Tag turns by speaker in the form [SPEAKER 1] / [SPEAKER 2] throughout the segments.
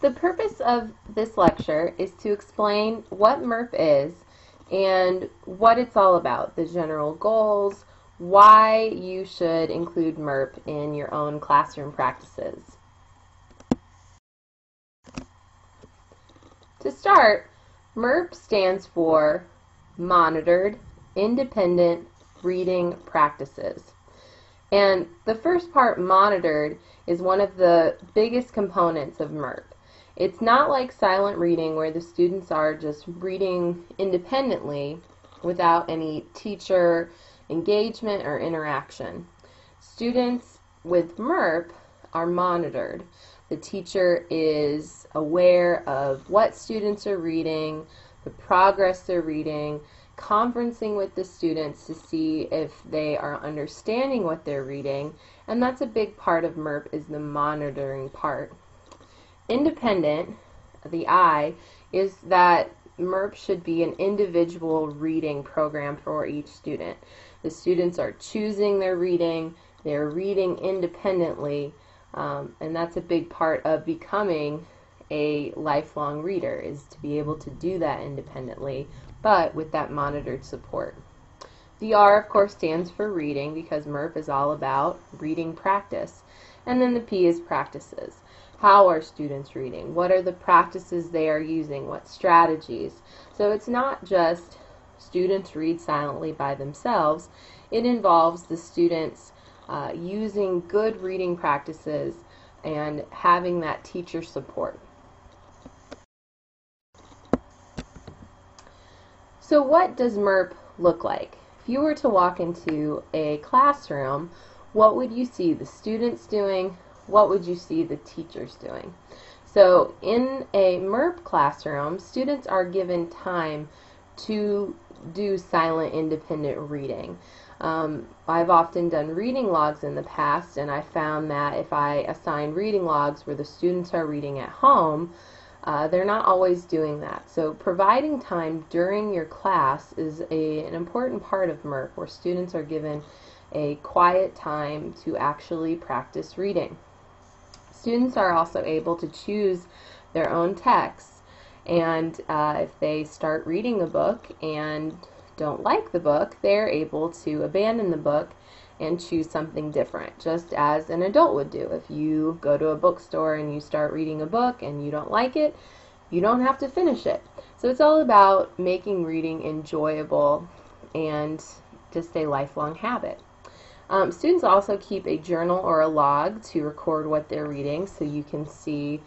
[SPEAKER 1] The purpose of this lecture is to explain what MIRP is and what it's all about, the general goals, why you should include MIRP in your own classroom practices. To start, MIRP stands for Monitored Independent Reading Practices. And the first part, monitored, is one of the biggest components of MIRP. It's not like silent reading where the students are just reading independently without any teacher engagement or interaction. Students with MIRP are monitored. The teacher is aware of what students are reading, the progress they're reading, conferencing with the students to see if they are understanding what they're reading, and that's a big part of MIRP, is the monitoring part. Independent, the I, is that MIRP should be an individual reading program for each student. The students are choosing their reading, they're reading independently, and that's a big part of becoming a lifelong reader, is to be able to do that independently, but with that monitored support. The R, of course, stands for reading, because MIRP is all about reading practice. And then the P is practices. How are students reading? What are the practices they are using? What strategies? So it's not just students read silently by themselves. It involves the students using good reading practices and having that teacher support. So what does MIRP look like? If you were to walk into a classroom, what would you see the students doing? What would you see the teachers doing? So in a MIRP classroom, students are given time to do silent independent reading. I've often done reading logs in the past, and I found that if I assign reading logs where the students are reading at home, they're not always doing that. So providing time during your class is an important part of MIRP, where students are given a quiet time to actually practice reading. Students are also able to choose their own texts, and if they start reading a book and don't like the book, they're able to abandon the book and choose something different, just as an adult would do. If you go to a bookstore and you start reading a book and you don't like it, you don't have to finish it. So it's all about making reading enjoyable and just a lifelong habit. Students also keep a journal or a log to record what they're reading, so you can see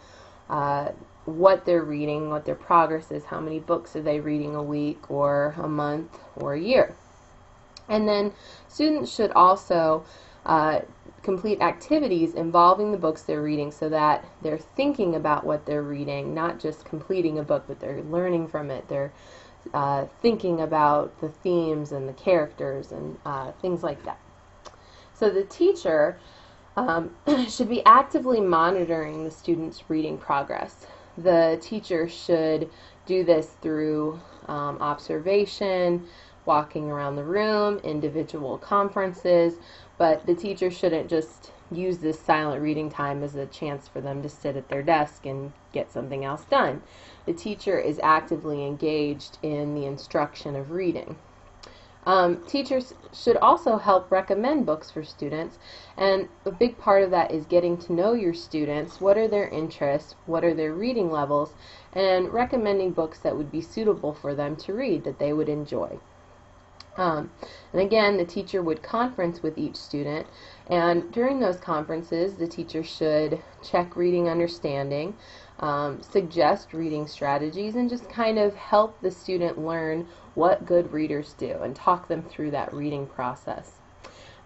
[SPEAKER 1] what they're reading, what their progress is, how many books are they reading a week or a month or a year. And then students should also complete activities involving the books they're reading, so that they're thinking about what they're reading, not just completing a book, but they're learning from it. They're thinking about the themes and the characters and things like that. So the teacher should be actively monitoring the students' reading progress. The teacher should do this through observation, walking around the room, individual conferences, but the teacher shouldn't just use this silent reading time as a chance for them to sit at their desk and get something else done. The teacher is actively engaged in the instruction of reading. Teachers should also help recommend books for students, and a big part of that is getting to know your students. What are their interests? What are their reading levels? And recommending books that would be suitable for them to read, that they would enjoy. And again, the teacher would conference with each student, and during those conferences, the teacher should check reading understanding, suggest reading strategies, and just kind of help the student learn what good readers do and talk them through that reading process.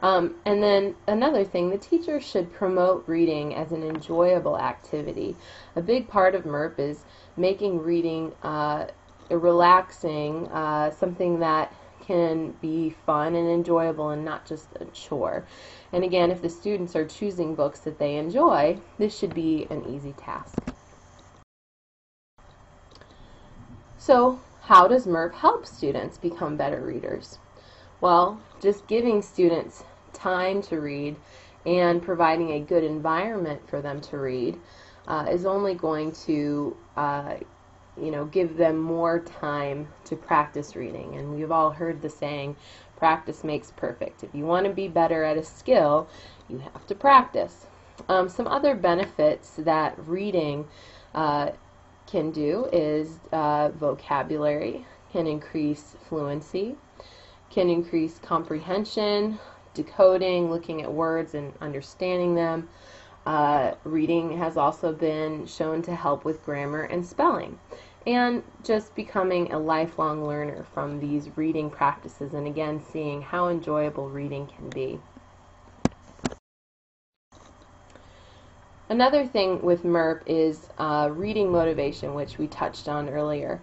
[SPEAKER 1] And then another thing, the teacher should promote reading as an enjoyable activity. A big part of MIRP is making reading relaxing, something that can be fun and enjoyable and not just a chore. And again, if the students are choosing books that they enjoy, this should be an easy task. So how does MIRP help students become better readers? Well, just giving students time to read and providing a good environment for them to read is only going to give them more time to practice reading. And we've all heard the saying, practice makes perfect. If you want to be better at a skill, you have to practice. Some other benefits that reading can do is vocabulary, can increase fluency, can increase comprehension, decoding, looking at words and understanding them. Reading has also been shown to help with grammar and spelling, and just becoming a lifelong learner from these reading practices, and again seeing how enjoyable reading can be. Another thing with MIRP is reading motivation, which we touched on earlier.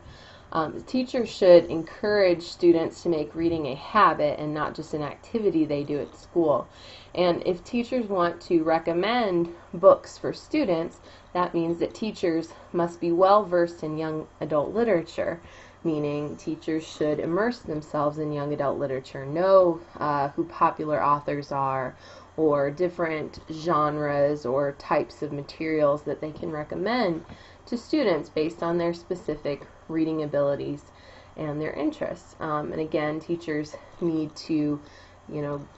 [SPEAKER 1] Teachers should encourage students to make reading a habit and not just an activity they do at school. And if teachers want to recommend books for students, that means that teachers must be well versed in young adult literature, meaning teachers should immerse themselves in young adult literature, know who popular authors are, or different genres or types of materials that they can recommend to students based on their specific reading abilities and their interests. And again, teachers need to,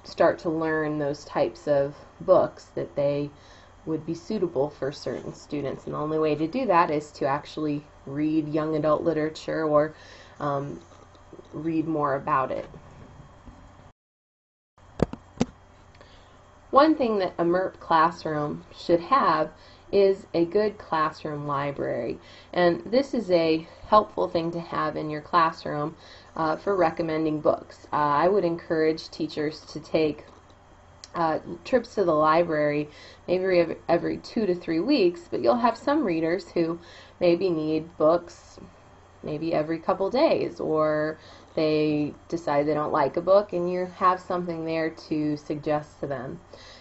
[SPEAKER 1] start to learn those types of books that they would be suitable for certain students. And the only way to do that is to actually read young adult literature or read more about it. One thing that a MIRP classroom should have is a good classroom library, and this is a helpful thing to have in your classroom for recommending books. I would encourage teachers to take trips to the library maybe every 2 to 3 weeks, but you'll have some readers who maybe need books maybe every couple days, or they decide they don't like a book and you have something there to suggest to them,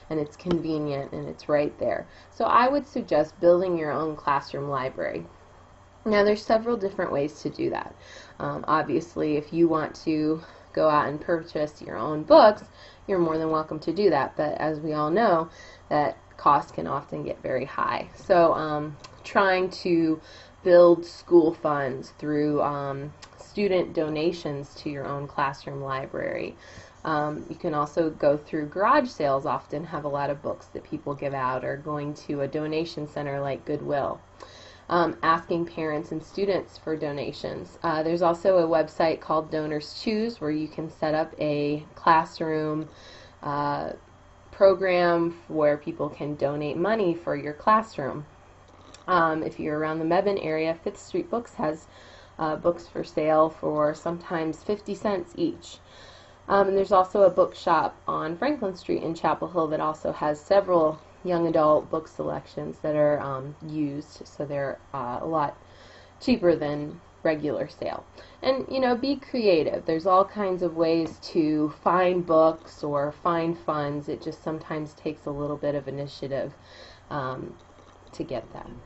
[SPEAKER 1] and it's convenient and it's right there. So I would suggest building your own classroom library. Now there's several different ways to do that. Obviously, if you want to go out and purchase your own books, you're more than welcome to do that, but as we all know, that cost can often get very high. So trying to build school funds through student donations to your own classroom library. You can also go through garage sales, often have a lot of books that people give out, or going to a donation center like Goodwill. Asking parents and students for donations. There's also a website called Donors Choose where you can set up a classroom program where people can donate money for your classroom. If you're around the Mebane area, 5th Street Books has books for sale for sometimes 50 cents each. And there's also a bookshop on Franklin Street in Chapel Hill that also has several young adult book selections that are used, so they're a lot cheaper than regular sale. And be creative. There's all kinds of ways to find books or find funds. It just sometimes takes a little bit of initiative to get them.